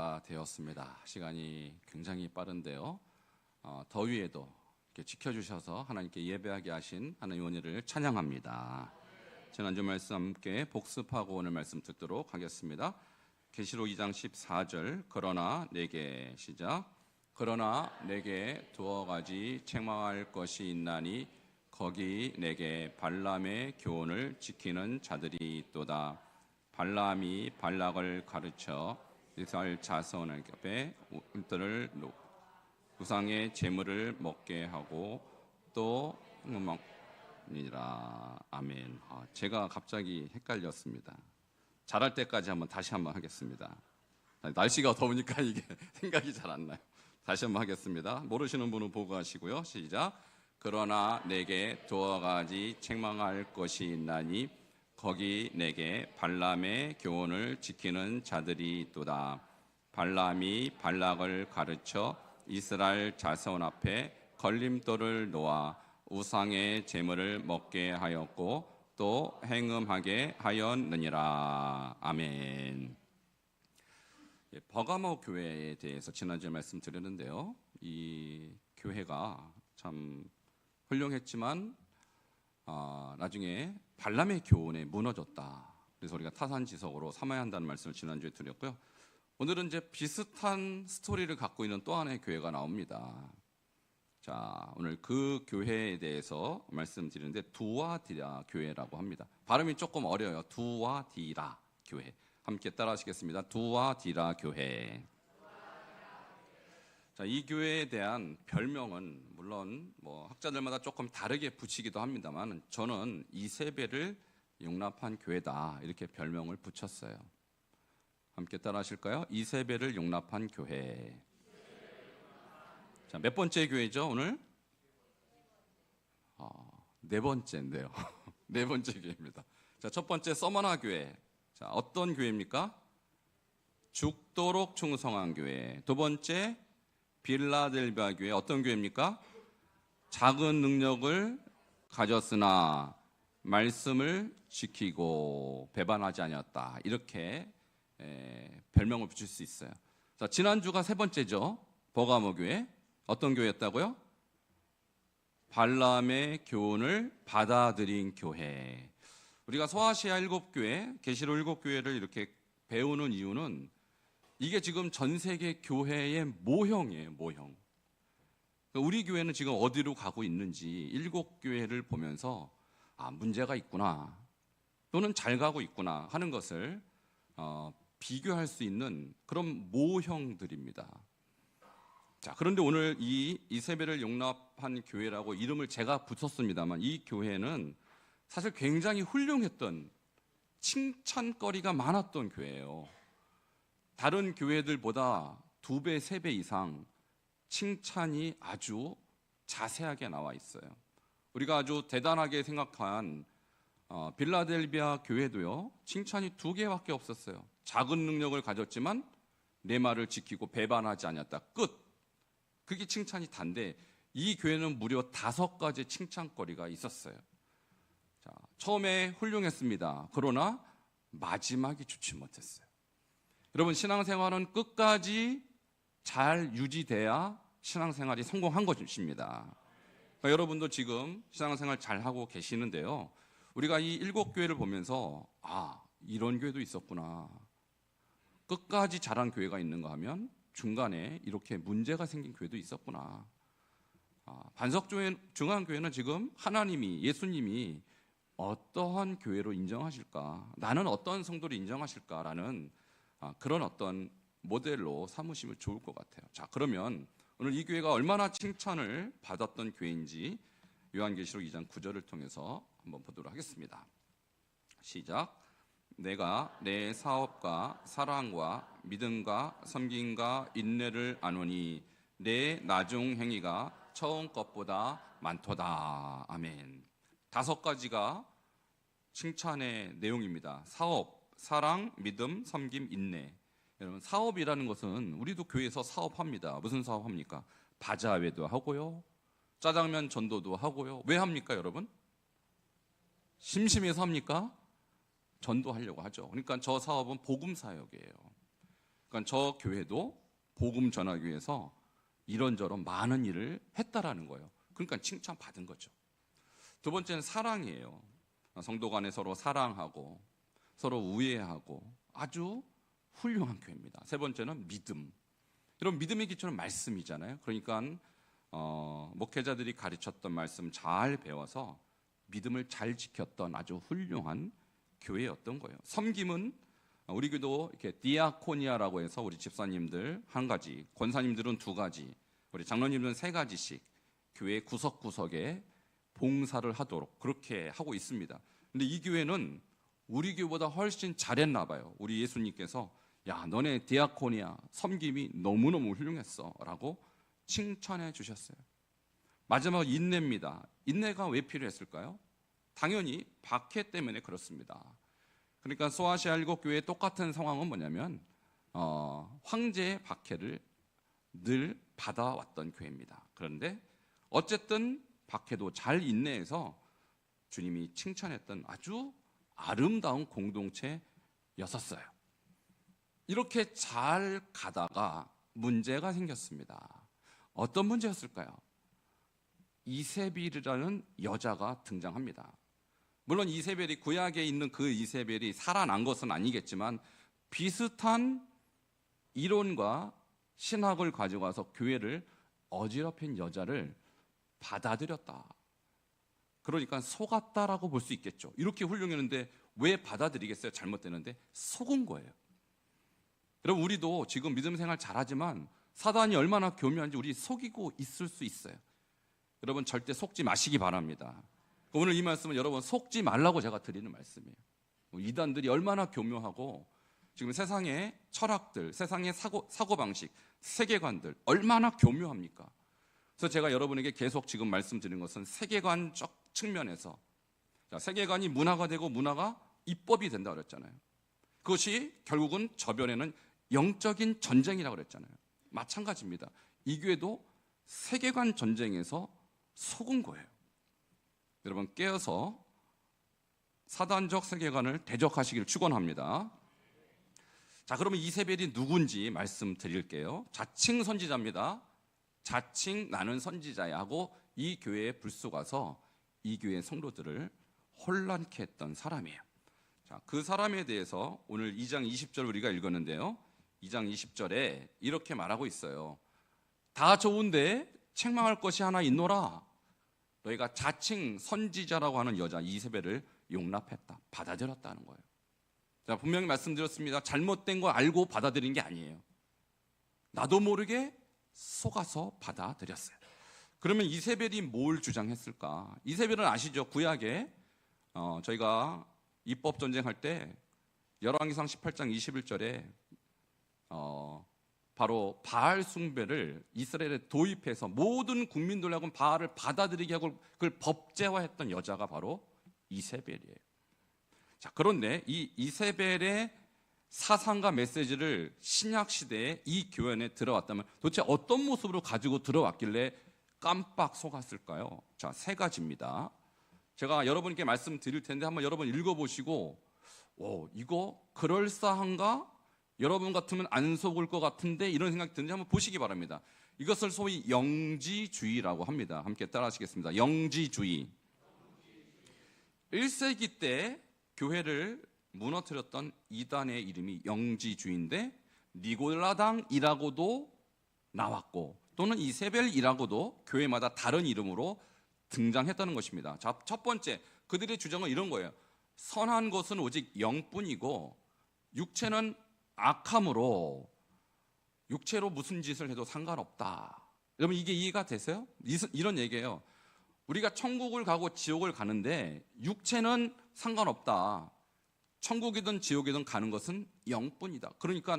때가 되었습니다. 시간이 굉장히 빠른데요. 더위에도 이렇게 지켜주셔서 하나님께 예배하게 하신 하나님 은혜를 찬양합니다. 지난주 말씀 함께 복습하고 오늘 말씀 듣도록 하겠습니다. 계시록 2장 14절 그러나 내게 시작. 그러나 내게 두어 가지 책망할 것이 있나니 거기 내게 발람의 교훈을 지키는 자들이 있도다. 발람이 발락을 가르쳐 이스라엘 자손에게 들을 우상의 제물을 먹게 하고 또 먹니라. 아멘. 제가 갑자기 헷갈렸습니다. 잘할 때까지 다시 한번 하겠습니다. 날씨가 더우니까 이게 생각이 잘 안 나요. 다시 한번 하겠습니다. 모르시는 분은 보고 하시고요. 시작. 그러나 내게 두어 가지 책망할 것이 있나니 거기 내게 발람의 교훈을 지키는 자들이 있도다. 발람이 발락을 가르쳐 이스라엘 자손 앞에 걸림돌을 놓아 우상의 제물을 먹게 하였고 또 행음하게 하였느니라. 아멘. 버가모 교회에 대해서 지난주에 말씀드렸는데요. 이 교회가 참 훌륭했지만 나중에 발람의 교훈에 무너졌다. 그래서 우리가 타산지석으로 삼아야 한다는 말씀을 지난주에 드렸고요. 오늘은 이제 비슷한 스토리를 갖고 있는 또 하나의 교회가 나옵니다. 자, 오늘 그 교회에 대해서 말씀드리는데 두아디라 교회라고 합니다. 발음이 조금 어려워요. 두아디라 교회. 함께 따라하시겠습니다. 두아디라 교회. 자, 이 교회에 대한 별명은 물론 학자들마다 조금 다르게 붙이기도 합니다만 저는 이세벨을 용납한 교회다 이렇게 별명을 붙였어요. 함께 따라하실까요? 이세벨을 용납한 교회. 자, 몇 번째 교회죠 오늘? 네 번째인데요. 네 번째 교회입니다. 자, 첫 번째 서머나 교회. 자, 어떤 교회입니까? 죽도록 충성한 교회. 두 번째 빌라델비아 교회. 어떤 교회입니까? 작은 능력을 가졌으나 말씀을 지키고 배반하지 아니었다. 이렇게 별명을 붙일 수 있어요. 자, 지난주가 세 번째죠. 버가모 교회. 어떤 교회였다고요? 발람의 교훈을 받아들인 교회. 우리가 소아시아 7교회, 계시록 7교회를 이렇게 배우는 이유는 이게 지금 전 세계 교회의 모형이에요, 모형. 우리 교회는 지금 어디로 가고 있는지 7교회를 보면서 문제가 있구나 또는 잘 가고 있구나 하는 것을 비교할 수 있는 그런 모형들입니다. 자, 그런데 오늘 이 이세벨을 용납한 교회라고 이름을 제가 붙였습니다만 이 교회는 사실 굉장히 훌륭했던 칭찬거리가 많았던 교회예요. 다른 교회들보다 2배, 3배 이상 칭찬이 아주 자세하게 나와 있어요. 우리가 아주 대단하게 생각한 빌라델비아 교회도요. 칭찬이 2개밖에 없었어요. 작은 능력을 가졌지만 내 말을 지키고 배반하지 않았다. 끝. 그게 칭찬이 단데 이 교회는 무려 5가지 칭찬거리가 있었어요. 자, 처음에 훌륭했습니다. 그러나 마지막이 좋지 못했어요. 여러분, 신앙생활은 끝까지 잘 유지돼야 신앙생활이 성공한 것입니다. 그러니까 여러분도 지금 신앙생활 잘하고 계시는데요. 우리가 이 7교회를 보면서 이런 교회도 있었구나. 끝까지 잘한 교회가 있는가 하면 중간에 이렇게 문제가 생긴 교회도 있었구나. 반석중앙교회는 지금 하나님이, 예수님이 어떠한 교회로 인정하실까? 나는 어떤 성도를 인정하실까라는 그런 어떤 모델로 삼으시면 좋을 것 같아요. 자, 그러면 오늘 이 교회가 얼마나 칭찬을 받았던 교회인지 요한계시록 2장 9절을 통해서 한번 보도록 하겠습니다. 시작. 내가 내 사업과 사랑과 믿음과 섬김과 인내를 아노니 내 나중 행위가 처음 것보다 많도다. 아멘. 5가지가 칭찬의 내용입니다. 사업, 사랑, 믿음, 섬김, 인내. 여러분, 사업이라는 것은 우리도 교회에서 사업합니다. 무슨 사업합니까? 바자회도 하고요. 짜장면 전도도 하고요. 왜 합니까, 여러분? 심심해서 합니까? 전도하려고 하죠. 그러니까 저 사업은 복음 사역이에요. 그러니까 저 교회도 복음 전하기 위해서 이런저런 많은 일을 했다라는 거예요. 그러니까 칭찬받은 거죠. 두 번째는 사랑이에요. 성도 간에 서로 사랑하고 서로 우애하고 아주 훌륭한 교회입니다. 세 번째는 믿음. 여러분, 믿음의 기초는 말씀이잖아요. 그러니까 목회자들이 가르쳤던 말씀 잘 배워서 믿음을 잘 지켰던 아주 훌륭한 교회였던 거예요. 섬김은 우리 교도 이렇게 디아코니아라고 해서 우리 집사님들 한 가지, 권사님들은 두 가지, 우리 장로님들은 세 가지씩 교회 구석구석에 봉사를 하도록 그렇게 하고 있습니다. 근데 이 교회는 우리 교회보다 훨씬 잘했나 봐요. 우리 예수님께서 야, 너네 디아코니아 섬김이 너무너무 훌륭했어 라고 칭찬해 주셨어요. 마지막 인내입니다. 인내가 왜 필요했을까요? 당연히 박해 때문에 그렇습니다. 그러니까 소아시아 7교회의 똑같은 상황은 뭐냐면 황제의 박해를 늘 받아왔던 교회입니다. 그런데 어쨌든 박해도 잘 인내해서 주님이 칭찬했던 아주 아름다운 공동체였었어요. 이렇게 잘 가다가 문제가 생겼습니다. 어떤 문제였을까요? 이세벨이라는 여자가 등장합니다. 물론 이세벨이 구약에 있는 그 이세벨이 살아난 것은 아니겠지만 비슷한 이론과 신학을 가지고 와서 교회를 어지럽힌 여자를 받아들였다. 그러니까 속았다라고 볼 수 있겠죠. 이렇게 훌륭했는데 왜 받아들이겠어요? 잘못되는데 속은 거예요. 여러분, 우리도 지금 믿음 생활 잘하지만 사단이 얼마나 교묘한지 우리 속이고 있을 수 있어요. 여러분, 절대 속지 마시기 바랍니다. 오늘 이 말씀은 여러분 속지 말라고 제가 드리는 말씀이에요. 이단들이 얼마나 교묘하고 지금 세상의 철학들, 세상의 사고방식, 세계관들 얼마나 교묘합니까? 그래서 제가 여러분에게 계속 지금 말씀드리는 것은 세계관적 측면에서, 세계관이 문화가 되고 문화가 입법이 된다고 그랬잖아요. 그것이 결국은 저변에는 영적인 전쟁이라고 그랬잖아요. 마찬가지입니다. 이 교회도 세계관 전쟁에서 속은 거예요. 여러분, 깨어서 사단적 세계관을 대적하시기를 축원합니다. 자, 그러면 이세벨이 누군지 말씀드릴게요. 자칭 선지자입니다. 자칭 나는 선지자야 하고 이 교회에 불쏘가서 이 교회 성도들을 혼란케 했던 사람이에요. 자, 그 사람에 대해서 오늘 2장 20절 우리가 읽었는데요. 2장 20절에 이렇게 말하고 있어요. 다 좋은데 책망할 것이 하나 있노라. 너희가 자칭 선지자라고 하는 여자 이세벨을 용납했다, 받아들였다는 거예요. 자, 분명히 말씀드렸습니다. 잘못된 거 알고 받아들인 게 아니에요. 나도 모르게 속아서 받아들였어요. 그러면 이세벨이 뭘 주장했을까? 이세벨은 아시죠? 구약에 저희가 입법 전쟁할 때 열왕기상 18장 21절에 바로 바알 숭배를 이스라엘에 도입해서 모든 국민들하고 바알을 받아들이게 하고 그걸 법제화했던 여자가 바로 이세벨이에요. 자, 그런데 이 이세벨의 사상과 메시지를 신약 시대에 이 교회 안에 들어왔다면 도대체 어떤 모습으로 가지고 들어왔길래 깜빡 속았을까요? 자, 세 가지입니다. 제가 여러분께 말씀드릴 텐데 한번 여러분 읽어보시고 이거 그럴싸한가? 여러분 같으면 안 속을 것 같은데 이런 생각이 드는지 한번 보시기 바랍니다. 이것을 소위 영지주의라고 합니다. 함께 따라하시겠습니다. 영지주의. 1세기 때 교회를 무너뜨렸던 이단의 이름이 영지주의인데 니골라당이라고도 나왔고 또는 이세벨이라고도 교회마다 다른 이름으로 등장했다는 것입니다. 자, 첫 번째, 그들의 주장은 이런 거예요. 선한 것은 오직 영뿐이고 육체는 악함으로 육체로 무슨 짓을 해도 상관없다. 여러분, 이게 이해가 되세요? 이런 얘기예요. 우리가 천국을 가고 지옥을 가는데 육체는 상관없다. 천국이든 지옥이든 가는 것은 영뿐이다. 그러니까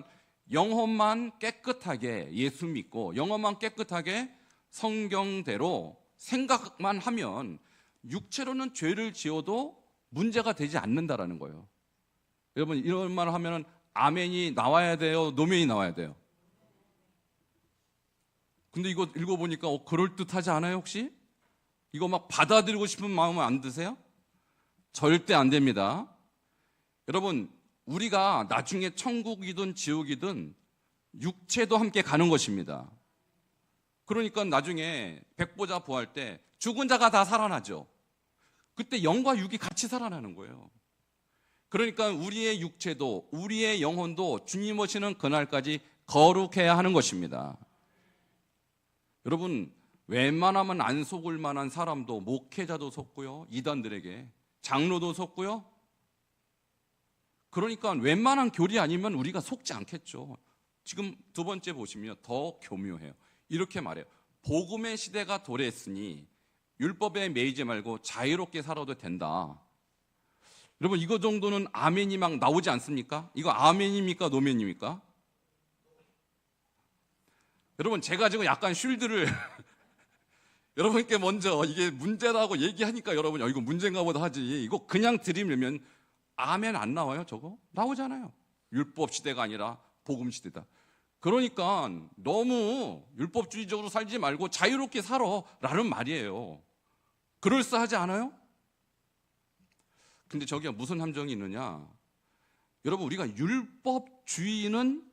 영혼만 깨끗하게 예수 믿고 영혼만 깨끗하게 성경대로 생각만 하면 육체로는 죄를 지어도 문제가 되지 않는다라는 거예요. 여러분, 이런 말을 하면 아멘이 나와야 돼요? 노멘이 나와야 돼요? 근데 이거 읽어보니까 그럴듯하지 않아요 혹시? 이거 막 받아들이고 싶은 마음은 안 드세요? 절대 안 됩니다. 여러분, 우리가 나중에 천국이든 지옥이든 육체도 함께 가는 것입니다. 그러니까 나중에 백보자 부활 때 죽은 자가 다 살아나죠. 그때 영과 육이 같이 살아나는 거예요. 그러니까 우리의 육체도 우리의 영혼도 주님 오시는 그날까지 거룩해야 하는 것입니다. 여러분, 웬만하면 안 속을 만한 사람도 목회자도 속고요, 이단들에게 장로도 속고요. 그러니까 웬만한 교리 아니면 우리가 속지 않겠죠. 지금 두 번째 보시면 더 교묘해요. 이렇게 말해요. 복음의 시대가 도래했으니 율법에 매이지 말고 자유롭게 살아도 된다. 여러분, 이거 정도는 아멘이 막 나오지 않습니까? 이거 아멘입니까? 노멘입니까? 여러분, 제가 지금 약간 쉴드를 여러분께 먼저 이게 문제라고 얘기하니까 여러분, 이거 문제인가 보다 하지. 이거 그냥 들이밀면 아멘 안 나와요? 저거? 나오잖아요. 율법 시대가 아니라 복음 시대다. 그러니까 너무 율법주의적으로 살지 말고 자유롭게 살아라는 말이에요. 그럴싸하지 않아요? 근데 저기에 무슨 함정이 있느냐? 여러분, 우리가 율법주의는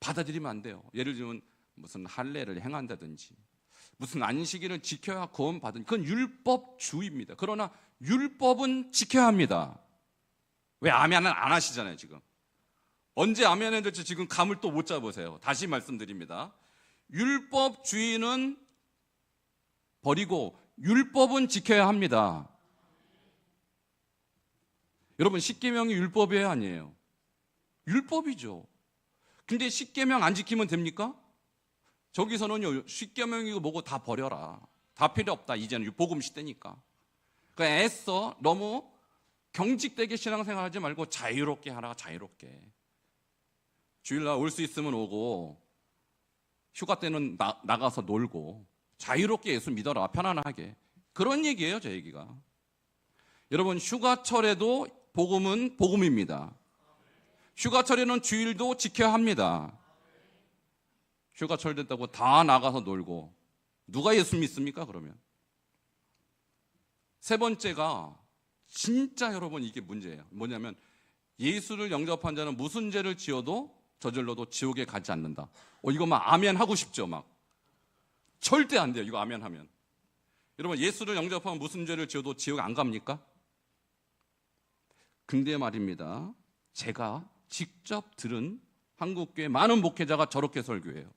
받아들이면 안 돼요. 예를 들면 무슨 할례를 행한다든지 무슨 안식일을 지켜야 구원받은, 그건 율법주의입니다. 그러나 율법은 지켜야 합니다. 왜 아멘을 안 하시잖아요, 지금. 언제 아멘해야 될지 지금 감을 또 못 잡으세요. 다시 말씀드립니다. 율법주의는 버리고 율법은 지켜야 합니다. 여러분, 십계명이 율법이에요, 아니에요? 율법이죠. 근데 십계명 안 지키면 됩니까? 저기서는요, 십계명이고 뭐고 다 버려라. 다 필요 없다. 이제는 복음 시대니까. 그러니까 애써 너무 경직되게 신앙생활하지 말고 자유롭게 하라, 자유롭게. 주일날 올 수 있으면 오고 휴가 때는 나가서 놀고 자유롭게 예수 믿어라, 편안하게. 그런 얘기예요, 저 얘기가. 여러분, 휴가철에도 복음은 복음입니다. 휴가철에는 주일도 지켜야 합니다. 휴가철 됐다고 다 나가서 놀고 누가 예수 믿습니까, 그러면? 세 번째가 진짜 여러분 이게 문제예요. 뭐냐면 예수를 영접한 자는 무슨 죄를 지어도 저질러도 지옥에 가지 않는다. 이거 막 아멘 하고 싶죠, 막. 절대 안 돼요, 이거 아멘 하면. 여러분, 예수를 영접하면 무슨 죄를 지어도 지옥 안 갑니까? 근데 말입니다, 제가 직접 들은 한국교회 많은 목회자가 저렇게 설교해요.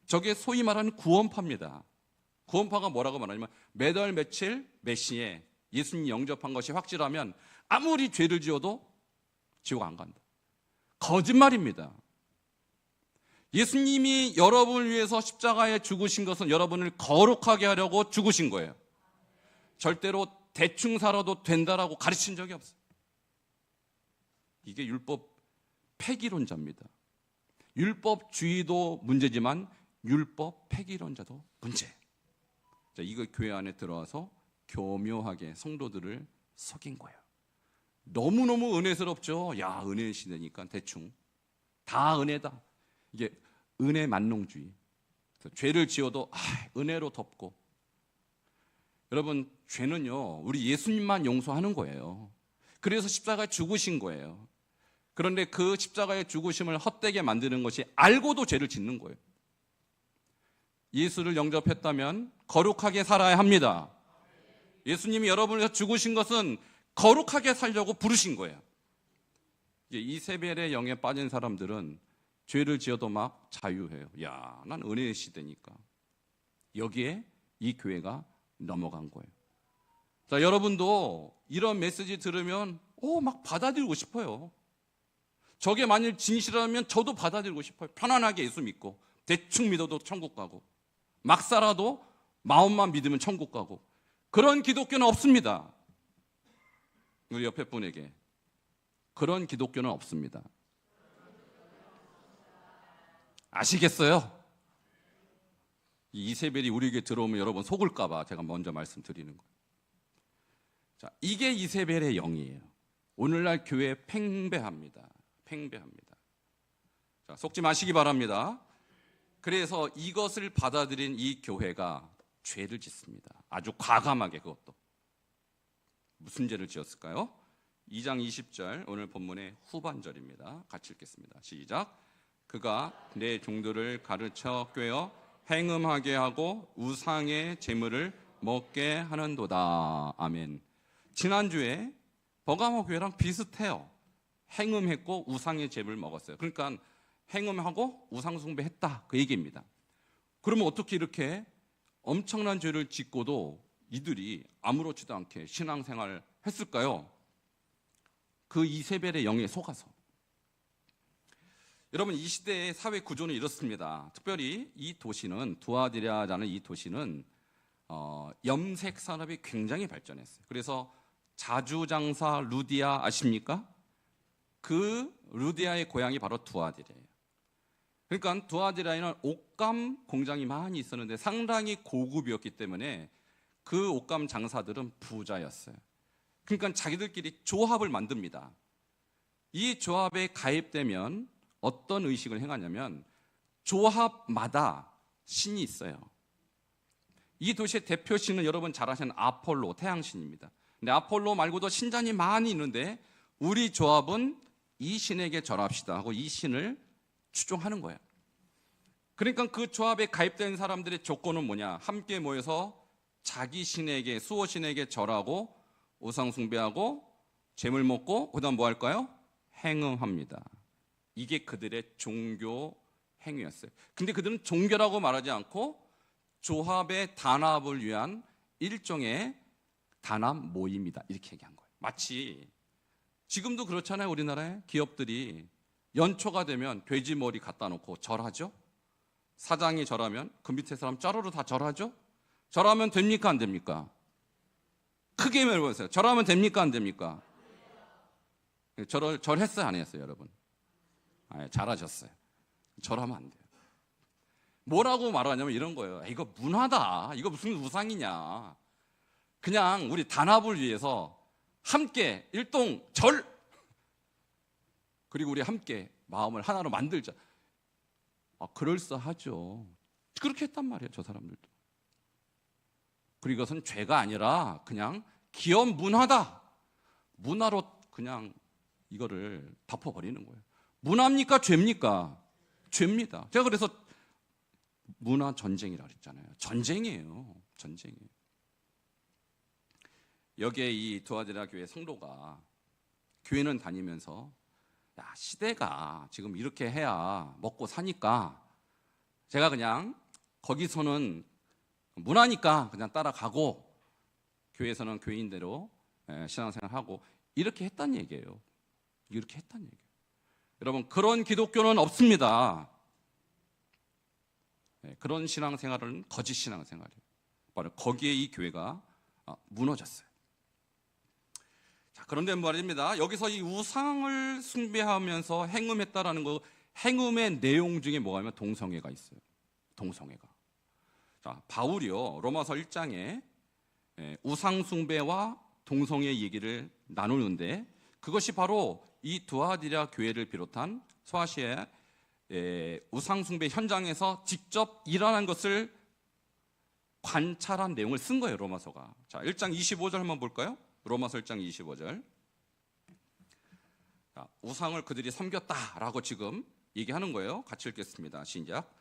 저게 소위 말하는 구원파입니다. 구원파가 뭐라고 말하냐면 매달 며칠 몇 시에 예수님 영접한 것이 확실하면 아무리 죄를 지어도 지옥 안 간다. 거짓말입니다. 예수님이 여러분을 위해서 십자가에 죽으신 것은 여러분을 거룩하게 하려고 죽으신 거예요. 절대로 대충 살아도 된다라고 가르친 적이 없어요. 이게 율법 폐기론자입니다. 율법주의도 문제지만 율법 폐기론자도 문제. 자, 이거 교회 안에 들어와서 교묘하게 성도들을 속인 거예요. 너무너무 은혜스럽죠. 야, 은혜 시대니까 대충 다 은혜다. 이게 은혜 만농주의. 죄를 지어도 은혜로 덮고. 여러분, 죄는요, 우리 예수님만 용서하는 거예요. 그래서 십자가에 죽으신 거예요. 그런데 그 십자가의 죽으심을 헛되게 만드는 것이 알고도 죄를 짓는 거예요. 예수를 영접했다면 거룩하게 살아야 합니다. 예수님이 여러분을 위해서 죽으신 것은 거룩하게 살려고 부르신 거예요. 이세벨의 영에 빠진 사람들은 죄를 지어도 막 자유해요. 야, 난 은혜의 시대니까. 여기에 이 교회가 넘어간 거예요. 자, 여러분도 이런 메시지 들으면 막 받아들이고 싶어요. 저게 만일 진실하면 저도 받아들이고 싶어요. 편안하게 예수 믿고 대충 믿어도 천국 가고 막 살아도 마음만 믿으면 천국 가고. 그런 기독교는 없습니다. 우리 옆에 분에게 그런 기독교는 없습니다. 아시겠어요? 이세벨이 우리에게 들어오면 여러분 속을까 봐 제가 먼저 말씀드리는 거예요. 자, 이게 이세벨의 영이에요. 오늘날 교회 팽배합니다. 팽배합니다. 자, 속지 마시기 바랍니다. 그래서 이것을 받아들인 이 교회가 죄를 짓습니다. 아주 과감하게. 그것도 무슨 죄를 지었을까요? 2장 20절 오늘 본문의 후반절입니다. 같이 읽겠습니다. 시작. 그가 내 종들을 가르쳐 꿰어 행음하게 하고 우상의 재물을 먹게 하는도다. 아멘. 지난주에 버가모 교회랑 비슷해요. 행음했고 우상의 재물을 먹었어요. 그러니까 행음하고 우상 숭배했다 그 얘기입니다. 그러면 어떻게 이렇게 엄청난 죄를 짓고도 이들이 아무렇지도 않게 신앙생활을 했을까요? 그 이세벨의 영에 속아서. 여러분, 이 시대의 사회 구조는 이렇습니다. 특별히 이 도시는, 두아디라라는 이 도시는 염색 산업이 굉장히 발전했어요. 그래서 자주장사 루디아 아십니까? 그 루디아의 고향이 바로 두아디라예요. 그러니까 두아디라에는 옷감 공장이 많이 있었는데 상당히 고급이었기 때문에 그 옷감 장사들은 부자였어요. 그러니까 자기들끼리 조합을 만듭니다. 이 조합에 가입되면 어떤 의식을 행하냐면 조합마다 신이 있어요. 이 도시의 대표 신은 여러분 잘 아시는 아폴로, 태양신입니다. 근데 아폴로 말고도 신전이 많이 있는데 우리 조합은 이 신에게 절합시다 하고 이 신을 추종하는 거예요. 그러니까 그 조합에 가입된 사람들의 조건은 뭐냐? 함께 모여서 자기 신에게, 수호 신에게 절하고 우상 숭배하고 재물 먹고 그다음 뭐 할까요? 행음합니다. 이게 그들의 종교 행위였어요. 근데 그들은 종교라고 말하지 않고 조합의 단합을 위한 일종의 단합 모임이다 이렇게 얘기한 거예요. 마치 지금도 그렇잖아요. 우리나라에 기업들이 연초가 되면 돼지 머리 갖다 놓고 절하죠. 사장이 절하면 그 밑에 사람 짜르르 다 절하죠. 절하면 됩니까 안 됩니까? 크게 말해보세요. 절하면 됩니까 안 됩니까? 절했어요 안 했어요 여러분? 잘하셨어요. 절하면 안 돼요. 뭐라고 말하냐면 이런 거예요. 이거 문화다. 이거 무슨 우상이냐. 그냥 우리 단합을 위해서 함께 일동절 그리고 우리 함께 마음을 하나로 만들자. 그럴싸하죠. 그렇게 했단 말이에요 저 사람들도. 그리고 이것은 죄가 아니라 그냥 기업 문화다. 문화로 그냥 이거를 덮어버리는 거예요. 문화입니까? 죄입니까? 죄입니다. 제가 그래서 문화 전쟁이라고 했잖아요. 전쟁이에요. 전쟁이에요. 여기에 이 두아디라 교회 성도가 교회는 다니면서 시대가 지금 이렇게 해야 먹고 사니까 제가 그냥 거기서는 문화니까 그냥 따라가고 교회에서는 교인대로 신앙생활하고 이렇게 했단 얘기예요. 이렇게 했단 얘기예요. 여러분 그런 기독교는 없습니다. 그런 신앙생활은 거짓 신앙생활이에요. 바로 거기에 이 교회가 무너졌어요. 자, 그런데 말입니다. 여기서 이 우상을 숭배하면서 행음했다라는 거, 행음의 내용 중에 뭐가 있냐면 동성애가 있어요. 동성애가. 자, 바울이요 로마서 1장에 우상 숭배와 동성애 얘기를 나누는데 그것이 바로 이 두아디라 교회를 비롯한 소아시아의 우상 숭배 현장에서 직접 일어난 것을 관찰한 내용을 쓴 거예요 로마서가. 자, 1장 25절 한번 볼까요? 로마서 1장 25절. 자, 우상을 그들이 섬겼다라고 지금 얘기하는 거예요. 같이 읽겠습니다. 시작.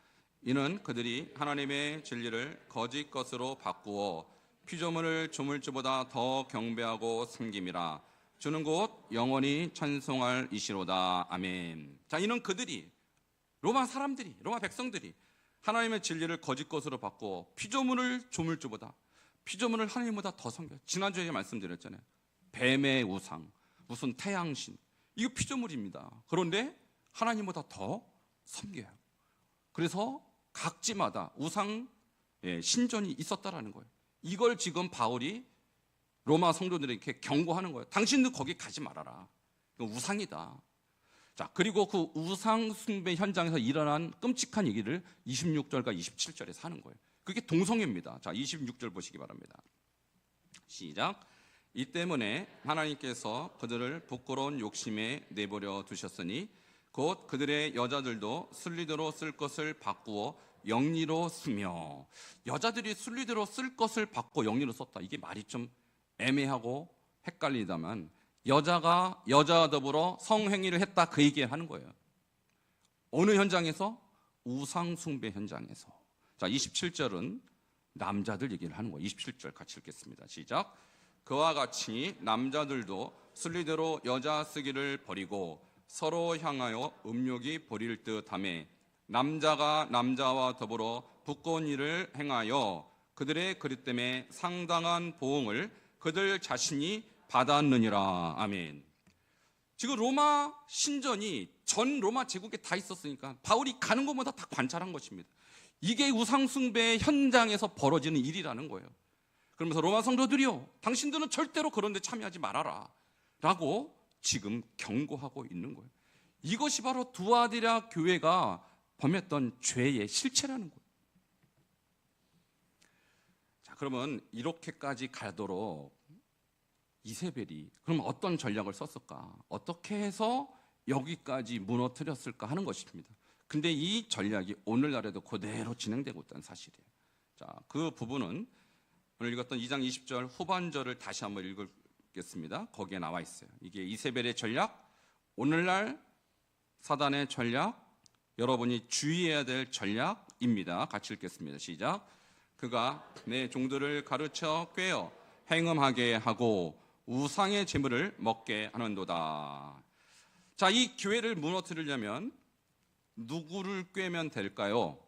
이는 그들이 하나님의 진리를 거짓 것으로 바꾸어 피조물을 조물주보다 더 경배하고 섬김이라. 주는 곧 영원히 찬송할 이시로다. 아멘. 자, 이는 그들이 로마 사람들이, 로마 백성들이 하나님의 진리를 거짓 것으로 바꾸어 피조물을 조물주보다 피조물을 하나님보다 더 섬겨요. 지난주에 말씀드렸잖아요. 뱀의 우상, 무슨 태양신, 이거 피조물입니다. 그런데 하나님보다 더 섬겨요. 그래서 각지마다 우상 신전이 있었다라는 거예요. 이걸 지금 바울이 로마 성도들에게 경고하는 거예요. 당신도 거기 가지 말아라. 이거 우상이다. 자, 그리고 그 우상 숭배 현장에서 일어난 끔찍한 얘기를 26절과 27절에서 하는 거예요. 그게 동성애입니다. 자, 26절 보시기 바랍니다. 시작. 이 때문에 하나님께서 그들을 부끄러운 욕심에 내버려 두셨으니 곧 그들의 여자들도 순리대로 쓸 것을 바꾸어 영리로 쓰며. 여자들이 순리대로 쓸 것을 바꾸어 영리로 썼다. 이게 말이 좀 애매하고 헷갈리다만 여자가 여자와 더불어 성행위를 했다, 그 얘기하는 거예요. 어느 현장에서? 우상숭배 현장에서. 자, 27절은 남자들 얘기를 하는 거예요. 27절 같이 읽겠습니다. 시작. 그와 같이 남자들도 순리대로 여자 쓰기를 버리고 서로 향하여 음욕이 버릴 듯하며 남자가 남자와 더불어 부끄러운 일을 행하여 그들의 그릇 때문에 상당한 보응을 그들 자신이 받았느니라. 아멘. 지금 로마 신전이 전 로마 제국에 다 있었으니까 바울이 가는 것마다 다 관찰한 것입니다. 이게 우상숭배의 현장에서 벌어지는 일이라는 거예요. 그러면서 로마 성도들이요, 당신들은 절대로 그런 데 참여하지 말아라 라고 지금 경고하고 있는 거예요. 이것이 바로 두아디라 교회가 범했던 죄의 실체라는 거예요. 자, 그러면 이렇게까지 가도록 이세벨이 그럼 어떤 전략을 썼을까? 어떻게 해서 여기까지 무너뜨렸을까 하는 것입니다. 근데 이 전략이 오늘날에도 그대로 진행되고 있다는 사실이에요. 자, 그 부분은 오늘 읽었던 2장 20절 후반절을 다시 한번 읽겠습니다. 거기에 나와 있어요. 이게 이세벨의 전략, 오늘날 사단의 전략, 여러분이 주의해야 될 전략입니다. 같이 읽겠습니다. 시작. 그가 내 종들을 가르쳐 꿰어 행음하게 하고 우상의 제물을 먹게 하는도다. 자, 이 교회를 무너뜨리려면 누구를 꿰면 될까요?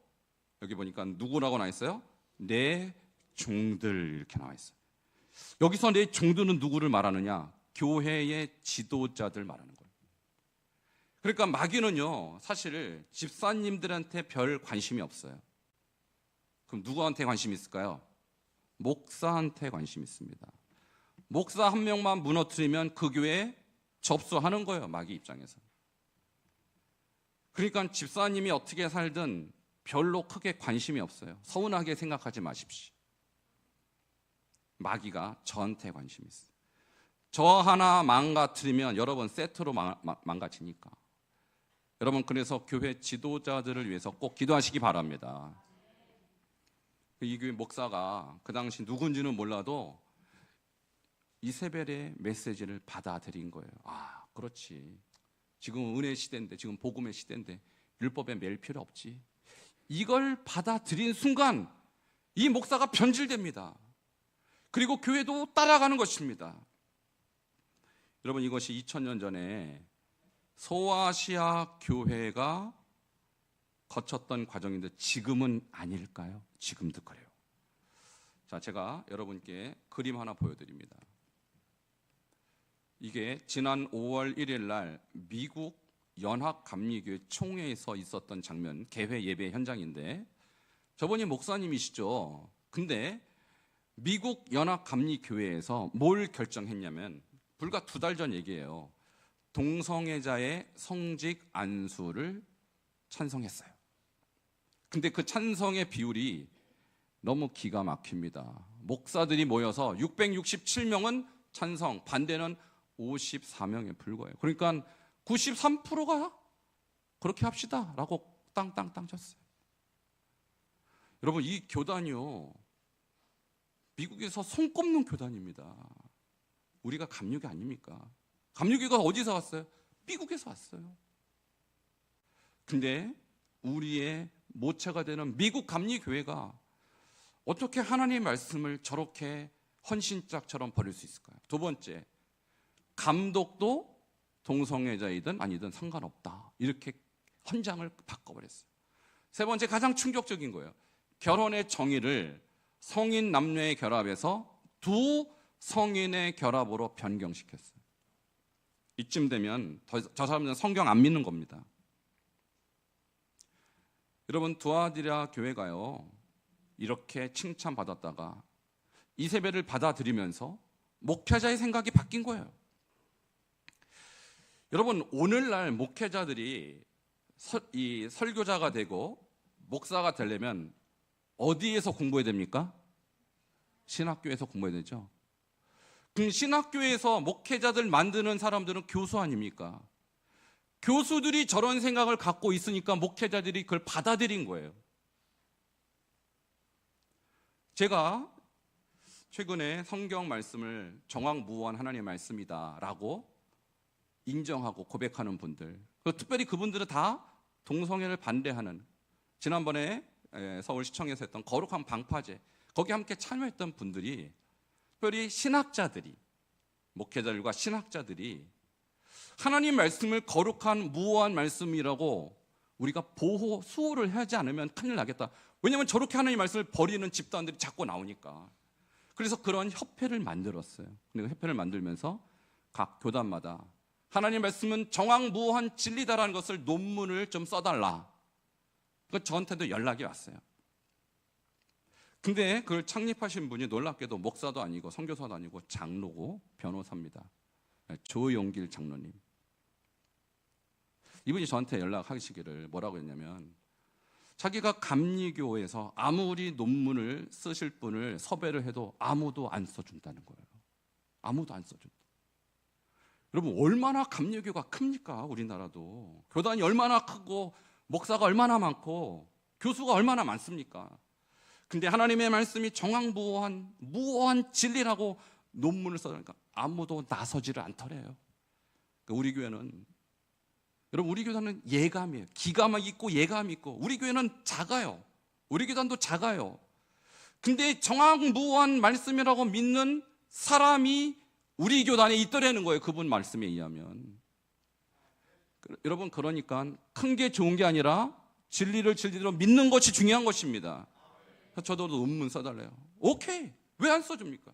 여기 보니까 누구라고 나와 있어요? 내 종들 이렇게 나와 있어요. 여기서 내 종들은 누구를 말하느냐? 교회의 지도자들 말하는 거예요. 그러니까 마귀는요, 사실 집사님들한테 별 관심이 없어요. 그럼 누구한테 관심이 있을까요? 목사한테 관심이 있습니다. 목사 한 명만 무너뜨리면 그 교회에 접수하는 거예요, 마귀 입장에서. 그러니까 집사님이 어떻게 살든 별로 크게 관심이 없어요. 서운하게 생각하지 마십시오. 마귀가 저한테 관심이 있어요. 저 하나 망가뜨리면 여러분 세트로 망가지니까. 여러분, 그래서 교회 지도자들을 위해서 꼭 기도하시기 바랍니다. 이 교회 목사가 그 당시 누군지는 몰라도 이세벨의 메시지를 받아들인 거예요. 아, 그렇지. 지금 은혜 시대인데, 지금 복음의 시대인데 율법에 매일 필요 없지. 이걸 받아들인 순간 이 목사가 변질됩니다. 그리고 교회도 따라가는 것입니다. 여러분, 이것이 2000년 전에 소아시아 교회가 거쳤던 과정인데 지금은 아닐까요? 지금도 그래요. 자, 제가 여러분께 그림 하나 보여드립니다. 이게 지난 5월 1일 날 미국 연합감리교회 총회에서 있었던 장면, 개회 예배 현장인데, 저분이 목사님이시죠. 근데 미국 연합감리교회에서 뭘 결정했냐면, 불과 2달 전 얘기예요. 동성애자의 성직 안수를 찬성했어요. 근데 그 찬성의 비율이 너무 기가 막힙니다. 목사들이 모여서 667명은 찬성, 반대는 54명에 불과해요. 그러니까 93%가 그렇게 합시다 라고 땅땅땅 쳤어요. 여러분, 이 교단이요, 미국에서 손꼽는 교단입니다. 우리가 감리교 아닙니까? 감리교가 어디서 왔어요? 미국에서 왔어요. 근데 우리의 모체가 되는 미국 감리교회가 어떻게 하나님의 말씀을 저렇게 헌신짝처럼 버릴 수 있을까요? 두 번째, 감독도 동성애자이든 아니든 상관없다, 이렇게 헌장을 바꿔버렸어요. 세 번째, 가장 충격적인 거예요. 결혼의 정의를 성인 남녀의 결합에서 두 성인의 결합으로 변경시켰어요. 이쯤 되면 저 사람들은 성경 안 믿는 겁니다. 여러분, 두아디라 교회가요, 이렇게 칭찬받았다가 이세벨을 받아들이면서 목회자의 생각이 바뀐 거예요. 여러분, 오늘날 목회자들이 이 설교자가 되고 목사가 되려면 어디에서 공부해야 됩니까? 신학교에서 공부해야 되죠. 그럼 신학교에서 목회자들 만드는 사람들은 교수 아닙니까? 교수들이 저런 생각을 갖고 있으니까 목회자들이 그걸 받아들인 거예요. 제가 최근에 성경 말씀을 정확무한 하나님의 말씀이다라고 인정하고 고백하는 분들, 특별히 그분들은 다 동성애를 반대하는, 지난번에 서울시청에서 했던 거룩한 방파제, 거기 함께 참여했던 분들이, 특별히 신학자들이, 목회자들과 신학자들이 하나님 말씀을 거룩한 무오한 말씀이라고 우리가 보호, 수호를 하지 않으면 큰일 나겠다. 왜냐하면 저렇게 하나님 말씀을 버리는 집단들이 자꾸 나오니까. 그래서 그런 협회를 만들었어요. 그리고 협회를 만들면서 각 교단마다 하나님 말씀은 정확무오한 진리다라는 것을 논문을 좀 써달라. 저한테도 연락이 왔어요. 근데 그걸 창립하신 분이 놀랍게도 목사도 아니고 선교사도 아니고 장로고 변호사입니다. 조용길 장로님. 이분이 저한테 연락하시기를 뭐라고 했냐면, 자기가 감리교에서 아무리 논문을 쓰실 분을 섭외를 해도 아무도 안 써준다는 거예요. 아무도 안 써준다. 여러분, 얼마나 감리교가 큽니까? 우리나라도 교단이 얼마나 크고 목사가 얼마나 많고 교수가 얼마나 많습니까? 근데 하나님의 말씀이 무오한 진리라고 논문을 써니까 아무도 나서지를 않더래요. 우리 교회는, 여러분, 우리 교단은 예감이에요. 기가 있고 예감이 있고, 우리 교회는 작아요. 우리 교단도 작아요. 근데 정확무오한 말씀이라고 믿는 사람이 우리 교단에 있더라는 거예요. 그분 말씀에 의하면. 여러분, 그러니까 큰 게 좋은 게 아니라 진리를 진리로 믿는 것이 중요한 것입니다. 저도 논문 써달래요. 오케이. 왜 안 써줍니까?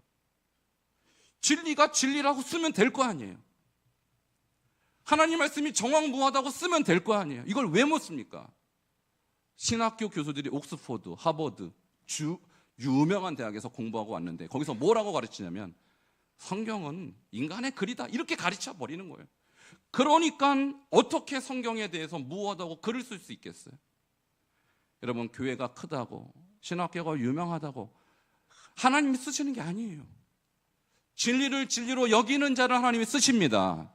진리가 진리라고 쓰면 될 거 아니에요. 하나님 말씀이 정확무하다고 쓰면 될 거 아니에요. 이걸 왜 못 씁니까? 신학교 교수들이 옥스퍼드, 하버드, 유명한 대학에서 공부하고 왔는데 거기서 뭐라고 가르치냐면 성경은 인간의 글이다, 이렇게 가르쳐 버리는 거예요. 그러니까 어떻게 성경에 대해서 무오하다고 글을 쓸 수 있겠어요? 여러분, 교회가 크다고 신학교가 유명하다고 하나님이 쓰시는 게 아니에요. 진리를 진리로 여기는 자를 하나님이 쓰십니다.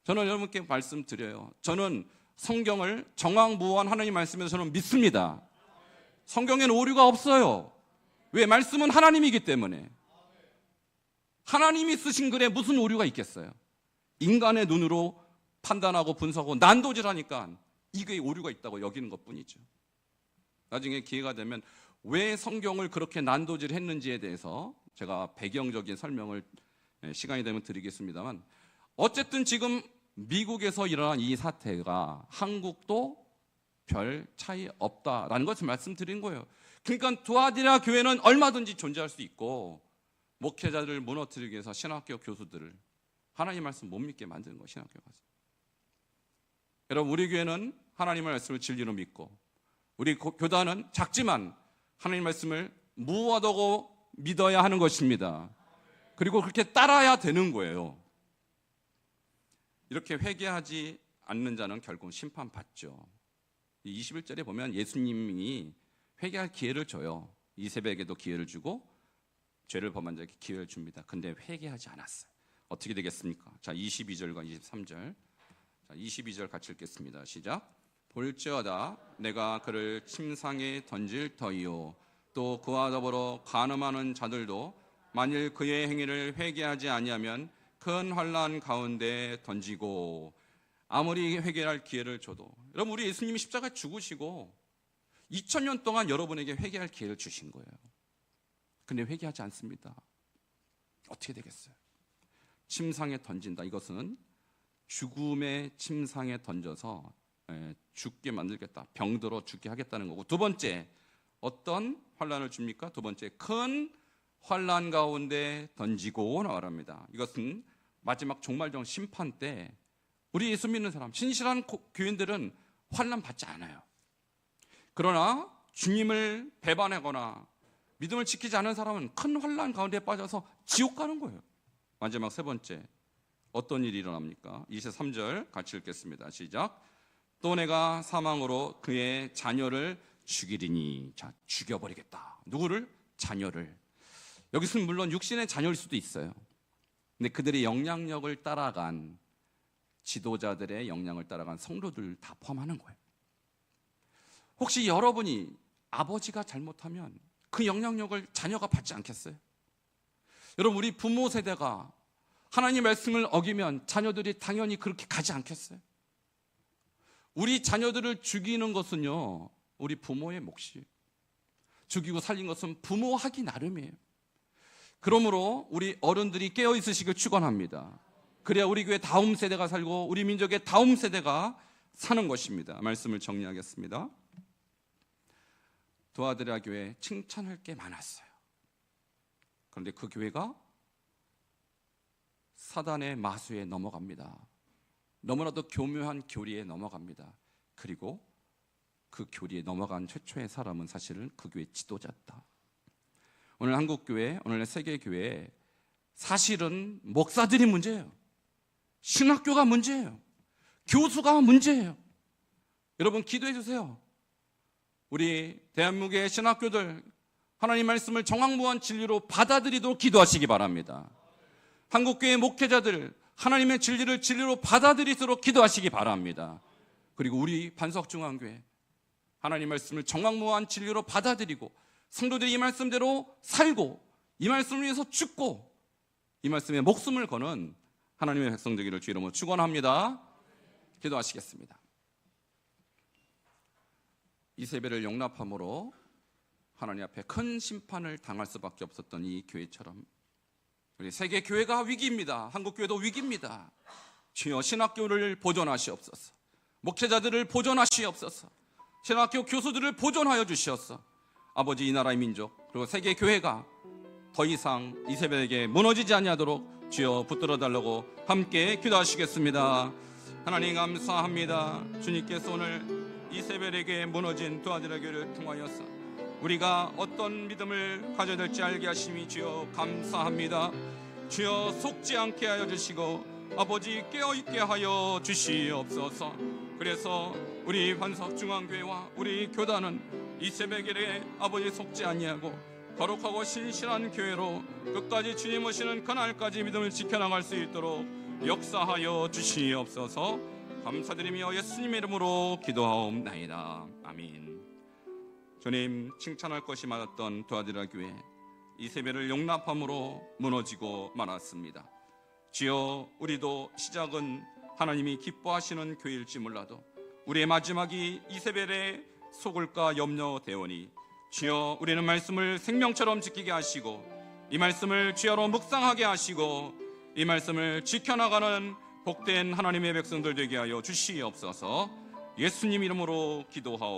저는 여러분께 말씀드려요. 저는 성경을 정확무오한 하나님 말씀에서 저는 믿습니다. 성경에는 오류가 없어요. 왜? 말씀은 하나님이기 때문에. 하나님이 쓰신 글에 무슨 오류가 있겠어요? 인간의 눈으로 판단하고 분석하고 난도질하니까 이게 오류가 있다고 여기는 것뿐이죠. 나중에 기회가 되면 왜 성경을 그렇게 난도질했는지에 대해서 제가 배경적인 설명을 시간이 되면 드리겠습니다만, 어쨌든 지금 미국에서 일어난 이 사태가 한국도 별 차이 없다라는 것을 말씀드린 거예요. 그러니까 두아디라 교회는 얼마든지 존재할 수 있고, 목회자들을 무너뜨리기 위해서 신학교 교수들을 하나님 말씀 못 믿게 만드는 거예요. 신학교 가서. 여러분, 우리 교회는 하나님의 말씀을 진리로 믿고, 우리 교단은 작지만 하나님 말씀을 무오하다고 믿어야 하는 것입니다. 그리고 그렇게 따라야 되는 거예요. 이렇게 회개하지 않는 자는 결국 심판받죠. 21절에 보면 예수님이 회개할 기회를 줘요. 이세벨에게도 기회를 주고 죄를 범한 자에게 기회를 줍니다. 근데 회개하지 않았어요. 어떻게 되겠습니까? 자, 22절과 23절. 자, 22절 같이 읽겠습니다. 시작. 볼지어다 내가 그를 침상에 던질 터이요, 또 그와 더불어 간음하는 자들도 만일 그의 행위를 회개하지 아니하면 큰 환난 가운데 던지고. 아무리 회개할 기회를 줘도, 여러분, 우리 예수님이 십자가에 죽으시고 2000년 동안 여러분에게 회개할 기회를 주신 거예요. 근데 회개하지 않습니다. 어떻게 되겠어요? 침상에 던진다. 이것은 죽음의 침상에 던져서 죽게 만들겠다, 병들어 죽게 하겠다는 거고, 두 번째, 어떤 환난을 줍니까? 두 번째, 큰 환난 가운데 던지고 나가랍니다. 이것은 마지막 종말정 심판 때 우리 예수 믿는 사람, 신실한 교인들은 환난 받지 않아요. 그러나 주님을 배반하거나 믿음을 지키지 않은 사람은 큰 환난 가운데 빠져서 지옥 가는 거예요. 마지막 세 번째, 어떤 일이 일어납니까? 23절 같이 읽겠습니다. 시작. 또 내가 사망으로 그의 자녀를 죽이리니. 자, 죽여버리겠다. 누구를? 자녀를. 여기서는 물론 육신의 자녀일 수도 있어요. 근데 그들의 영향력을 따라간, 지도자들의 영향을 따라간 성도들 다 포함하는 거예요. 혹시 여러분이 아버지가 잘못하면 그 영향력을 자녀가 받지 않겠어요? 여러분, 우리 부모 세대가 하나님의 말씀을 어기면 자녀들이 당연히 그렇게 가지 않겠어요? 우리 자녀들을 죽이는 것은요, 우리 부모의 몫이에요. 죽이고 살린 것은 부모하기 나름이에요. 그러므로 우리 어른들이 깨어 있으시길 축원합니다. 그래야 우리 교회 다음 세대가 살고 우리 민족의 다음 세대가 사는 것입니다. 말씀을 정리하겠습니다. 도아드라 교회 칭찬할 게 많았어요. 그런데 그 교회가 사단의 마수에 넘어갑니다. 너무나도 교묘한 교리에 넘어갑니다. 그리고 그 교리에 넘어간 최초의 사람은 사실은 그 교회 지도자였다. 오늘 한국교회, 오늘 세계교회, 사실은 목사들이 문제예요. 신학교가 문제예요. 교수가 문제예요. 여러분, 기도해 주세요. 우리 대한민국의 신학교들 하나님 말씀을 정확무한 진리로 받아들이도록 기도하시기 바랍니다. 한국교회 목회자들 하나님의 진리를 진리로 받아들이도록 기도하시기 바랍니다. 그리고 우리 반석중앙교회 하나님 말씀을 정확무한 진리로 받아들이고 성도들이 이 말씀대로 살고 이 말씀을 위해서 죽고 이 말씀에 목숨을 거는 하나님의 백성 되기를 주 이름으로 축원합니다. 기도하시겠습니다. 이세벨을 용납함으로 하나님 앞에 큰 심판을 당할 수밖에 없었던 이 교회처럼 우리 세계 교회가 위기입니다. 한국 교회도 위기입니다. 주여, 신학교를 보존하시옵소서. 목회자들을 보존하시옵소서. 신학교 교수들을 보존하여 주시옵소서. 아버지, 이 나라의 민족 그리고 세계 교회가 더 이상 이세벨에게 무너지지 아니하도록 주여 붙들어 달라고 함께 기도하시겠습니다. 하나님 감사합니다. 주님께서 오늘 이세벨에게 무너진 도아드라 교회를 통하여서 우리가 어떤 믿음을 가져야 될지 알게 하심이 주여 감사합니다. 주여, 속지 않게 하여 주시고 아버지, 깨어있게 하여 주시옵소서. 그래서 우리 반석중앙교회와 우리 교단은 이세벨에게 아버지 속지 아니하고 거룩하고 신실한 교회로 끝까지 주님 오시는 그날까지 믿음을 지켜나갈 수 있도록 역사하여 주시옵소서. 감사드리며 예수님의 이름으로 기도하옵나이다. 아멘. 주님, 칭찬할 것이 많았던 도아드라 교회 이세벨을 용납함으로 무너지고 말았습니다. 주여, 우리도 시작은 하나님이 기뻐하시는 교회일지 몰라도 우리의 마지막이 이세벨에 속을까 염려되오니 주여, 우리는 말씀을 생명처럼 지키게 하시고 이 말씀을 주여로 묵상하게 하시고 이 말씀을 지켜나가는 복된 하나님의 백성들 되게 하여 주시옵소서. 예수님 이름으로 기도하옵나이다.